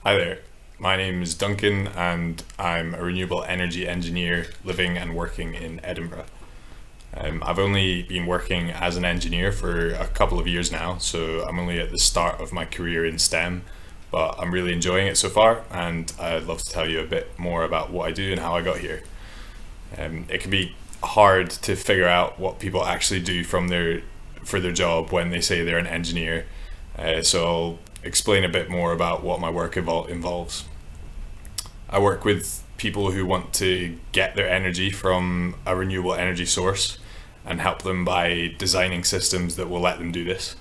Hi there, my name is Duncan and I'm a renewable energy engineer living and working in Edinburgh. I've only been working as an engineer for a couple of years now, so I'm only at the start of my career in STEM, but I'm really enjoying it so far, and I'd love to tell you a bit more about what I do and how I got here. It can be hard to figure out what people actually do for their job when they say they're an engineer, so I'll explain a bit more about what my work involves. I work with people who want to get their energy from a renewable energy source and help them by designing systems that will let them do this.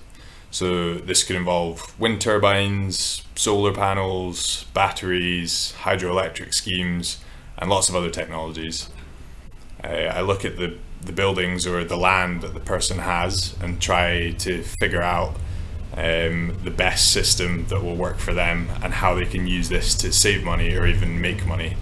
So this could involve wind turbines, solar panels, batteries, hydroelectric schemes, and lots of other technologies. I look at the buildings or the land that the person has and try to figure out the best system that will work for them and how they can use this to save money or even make money.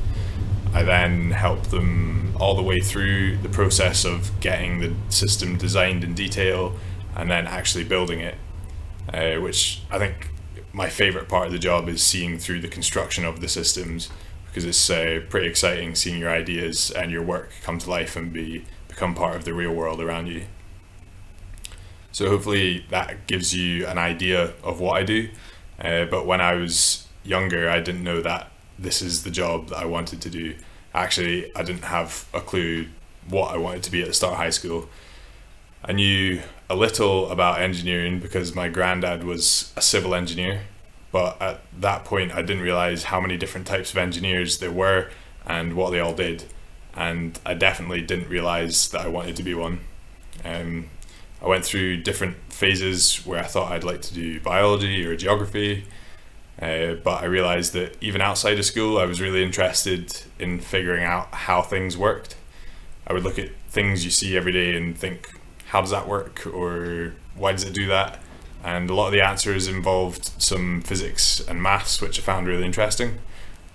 I then help them all the way through the process of getting the system designed in detail and then actually building it, which I think my favorite part of the job is seeing through the construction of the systems, because it's pretty exciting seeing your ideas and your work come to life and become part of the real world around you. So hopefully that gives you an idea of what I do. But when I was younger, I didn't know that this is the job that I wanted to do. Actually, I didn't have a clue what I wanted to be at the start of high school. I knew a little about engineering because my granddad was a civil engineer. But at that point, I didn't realize how many different types of engineers there were and what they all did. And I definitely didn't realize that I wanted to be one. I went through different phases where I thought I'd like to do biology or geography, but I realized that even outside of school, I was really interested in figuring out how things worked. I would look at things you see every day and think, how does that work? Or why does it do that? And a lot of the answers involved some physics and maths, which I found really interesting.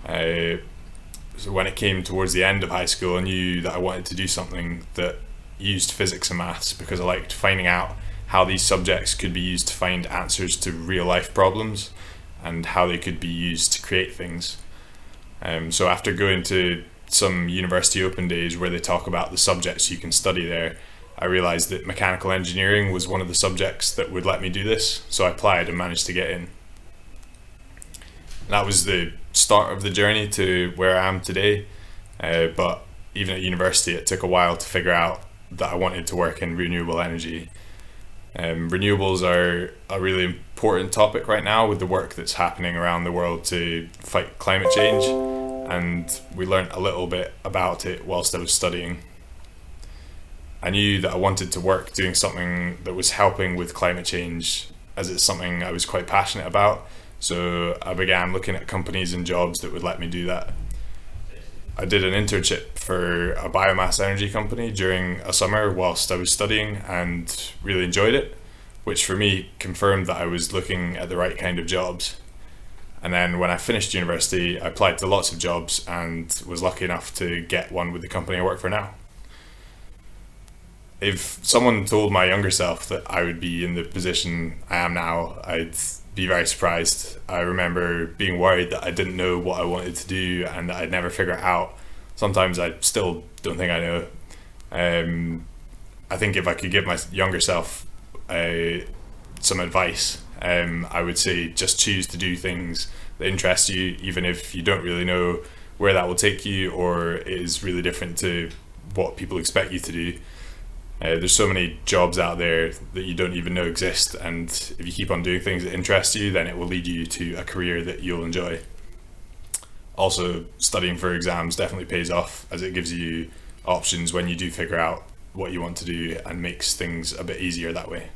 So when it came towards the end of high school, I knew that I wanted to do something that used physics and maths because I liked finding out how these subjects could be used to find answers to real life problems and how they could be used to create things. So after going to some university open days where they talk about the subjects you can study there, I realized that mechanical engineering was one of the subjects that would let me do this, so I applied and managed to get in. That was the start of the journey to where I am today, but even at university it took a while to figure out that I wanted to work in renewable energy. Renewables are a really important topic right now with the work that's happening around the world to fight climate change, and we learned a little bit about it whilst I was studying. I knew that I wanted to work doing something that was helping with climate change, as it's something I was quite passionate about, so I began looking at companies and jobs that would let me do that. I did an internship for a biomass energy company during a summer whilst I was studying and really enjoyed it, which for me confirmed that I was looking at the right kind of jobs. And then when I finished university, I applied to lots of jobs and was lucky enough to get one with the company I work for now. If someone told my younger self that I would be in the position I am now, I'd be very surprised. I remember being worried that I didn't know what I wanted to do and that I'd never figure it out. Sometimes I still don't think I know. I think if I could give my younger self some advice, I would say just choose to do things that interest you, even if you don't really know where that will take you or it is really different to what people expect you to do. There's so many jobs out there that you don't even know exist, and if you keep on doing things that interest you, then it will lead you to a career that you'll enjoy. Also, studying for exams definitely pays off, as it gives you options when you do figure out what you want to do and makes things a bit easier that way.